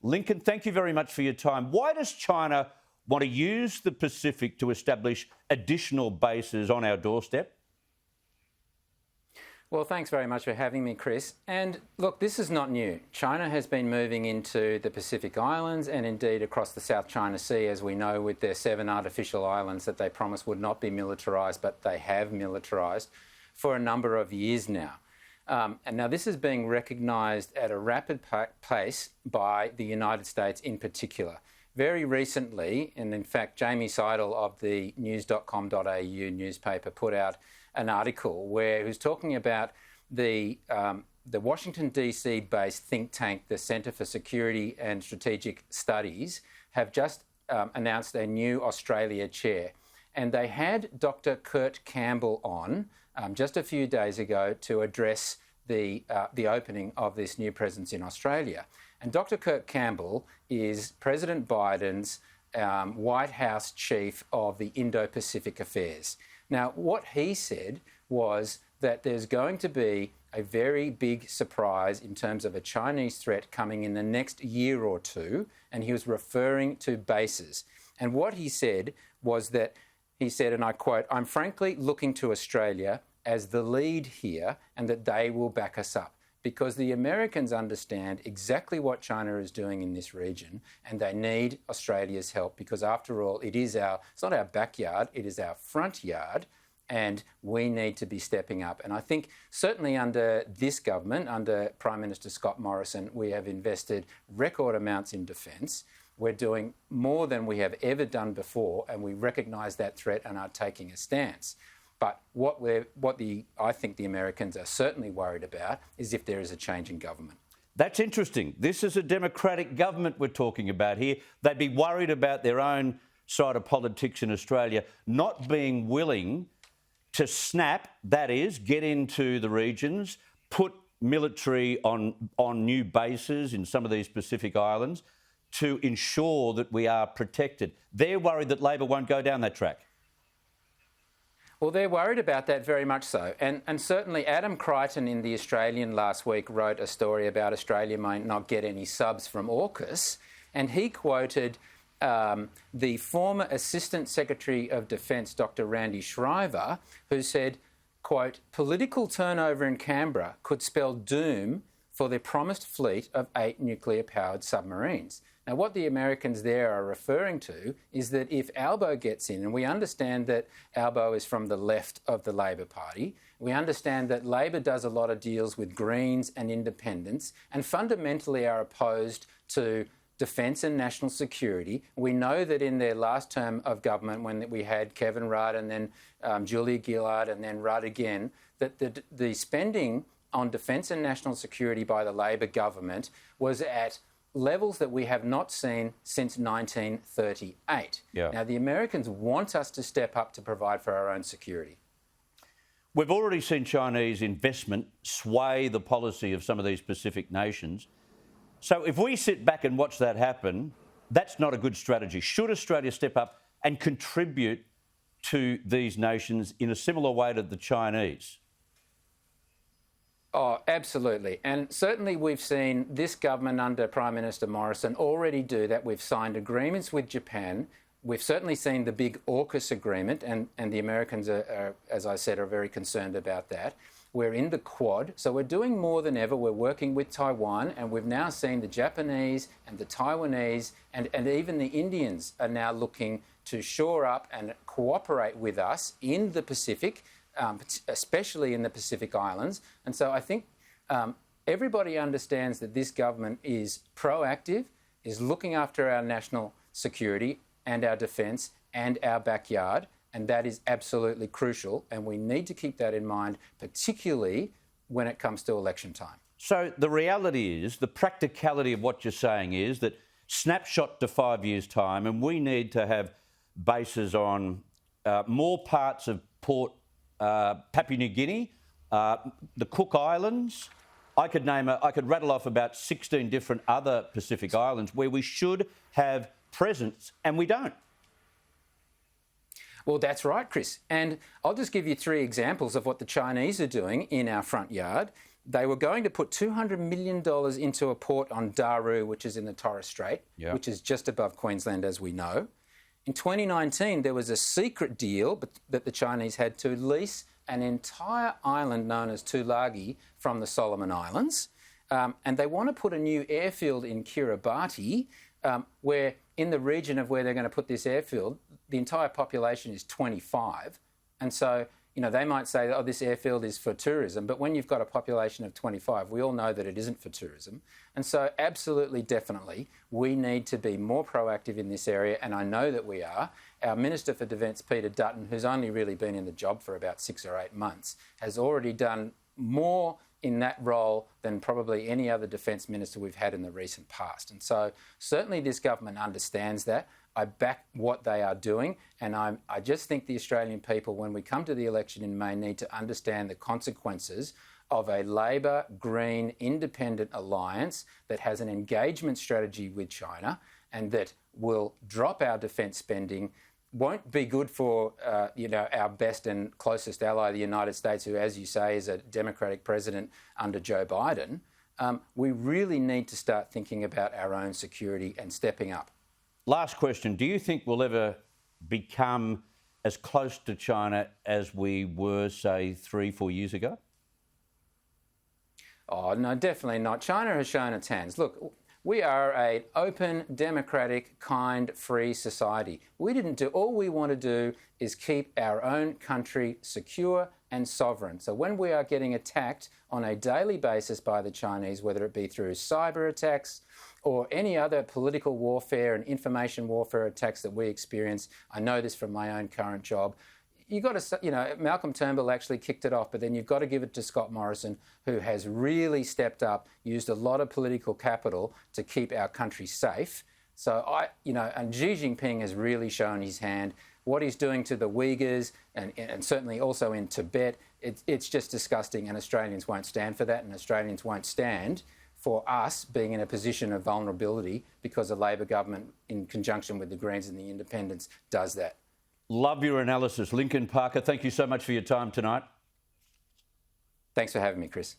Lincoln, thank you very much for your time. Why does China want to use the Pacific to establish additional bases on our doorstep? Well, thanks very much for having me, Chris. And look, this is not new. China has been moving into the Pacific Islands and indeed across the South China Sea, as we know, with their 7 artificial islands that they promised would not be militarised, but they have militarised for a number of years now. And now this is being recognised at a rapid pace by the United States in particular. Very recently, and in fact, Jamie Seidel of the news.com.au newspaper put out an article where he was talking about the Washington DC based think tank, the Centre for Security and Strategic Studies, have just announced a new Australia chair. And they had Dr. Kurt Campbell on just a few days ago to address the opening of this new presence in Australia. And Dr. Kurt Campbell is President Biden's White House chief of the Indo-Pacific Affairs. Now, what he said was that there's going to be a very big surprise in terms of a Chinese threat coming in the next year or two, and he was referring to bases. And what he said was that, he said, and I quote, "I'm frankly looking to Australia as the lead here and that they will back us up, because the Americans understand exactly what China is doing in this region and they need Australia's help, because after all, it's not our backyard, it is our front yard, and we need to be stepping up." And I think certainly under this government, under Prime Minister Scott Morrison, we have invested record amounts in defence. We're doing more than we have ever done before, and we recognise that threat and are taking a stance. But I think the Americans are certainly worried about is if there is a change in government. That's interesting. This is a democratic government we're talking about here. They'd be worried about their own side of politics in Australia not being willing to snap, that is, get into the regions, put military on new bases in some of these Pacific islands to ensure that we are protected. They're worried that Labor won't go down that track. Well, they're worried about that very much so. And certainly Adam Crichton in The Australian last week wrote a story about Australia might not get any subs from AUKUS, and he quoted the former Assistant Secretary of Defence, Dr. Randy Shriver, who said, quote, "Political turnover in Canberra could spell doom for their promised fleet of 8 nuclear-powered submarines." Now, what the Americans there are referring to is that if Albo gets in, and we understand that Albo is from the left of the Labor Party, we understand that Labor does a lot of deals with Greens and independents and fundamentally are opposed to defence and national security. We know that in their last term of government, when we had Kevin Rudd and then Julia Gillard and then Rudd again, that the spending on defence and national security by the Labor government was at levels that we have not seen since 1938. Yeah. Now, the Americans want us to step up to provide for our own security. We've already seen Chinese investment sway the policy of some of these Pacific nations. So if we sit back and watch that happen, that's not a good strategy. Should Australia step up and contribute to these nations in a similar way to the Chinese? Oh, absolutely. And certainly we've seen this government under Prime Minister Morrison already do that. We've signed agreements with Japan. We've certainly seen the big AUKUS agreement, and the Americans, are, as I said, are very concerned about that. We're in the Quad, so we're doing more than ever. We're working with Taiwan, and we've now seen the Japanese and the Taiwanese and even the Indians are now looking to shore up and cooperate with us in the Pacific, especially in the Pacific Islands. And so I think everybody understands that this government is proactive, is looking after our national security and our defence and our backyard, and that is absolutely crucial, and we need to keep that in mind, particularly when it comes to election time. So the reality is, the practicality of what you're saying is that snapshot to 5 years' time, and we need to have bases on more parts of Papua New Guinea, the Cook Islands. I could rattle off about 16 different other Pacific islands where we should have presence, and we don't. Well, that's right, Chris. And I'll just give you 3 examples of what the Chinese are doing in our front yard. they were going to put $200 million into a port on Daru, which is in the Torres Strait, which is just above Queensland, as we know. In 2019, there was a secret deal that the Chinese had to lease an entire island known as Tulagi from the Solomon Islands. And they want to put a new airfield in Kiribati, where in the region of where they're going to put this airfield, the entire population is 25. And so, they might say, oh, this airfield is for tourism. But when you've got a population of 25, we all know that it isn't for tourism. And so absolutely, definitely, we need to be more proactive in this area. And I know that we are. Our Minister for Defence, Peter Dutton, who's only really been in the job for about 6 or 8 months, has already done more in that role than probably any other defence minister we've had in the recent past. And so certainly this government understands that. I back what they are doing, and I just think the Australian people, when we come to the election in May, need to understand the consequences of a Labor, Green, independent alliance that has an engagement strategy with China and that will drop our defence spending, won't be good for our best and closest ally, the United States, who, as you say, is a Democratic president under Joe Biden. We really need to start thinking about our own security and stepping up. Last question. Do you think we'll ever become as close to China as we were, say, 3-4 years ago? Oh, no, definitely not. China has shown its hands. Look, we are an open, democratic, kind, free society. All we want to do is keep our own country secure and sovereign. So when we are getting attacked on a daily basis by the Chinese, whether it be through cyber attacks or any other political warfare and information warfare attacks that we experience, I know this from my own current job, you've got to, Malcolm Turnbull actually kicked it off, but then you've got to give it to Scott Morrison, who has really stepped up, used a lot of political capital to keep our country safe. So and Xi Jinping has really shown his hand. What he's doing to the Uyghurs and certainly also in Tibet, it's just disgusting, and Australians won't stand for that, and Australians won't stand for us being in a position of vulnerability because the Labor government, in conjunction with the Greens and the Independents, does that. Love your analysis. Lincoln Parker, thank you so much for your time tonight. Thanks for having me, Chris.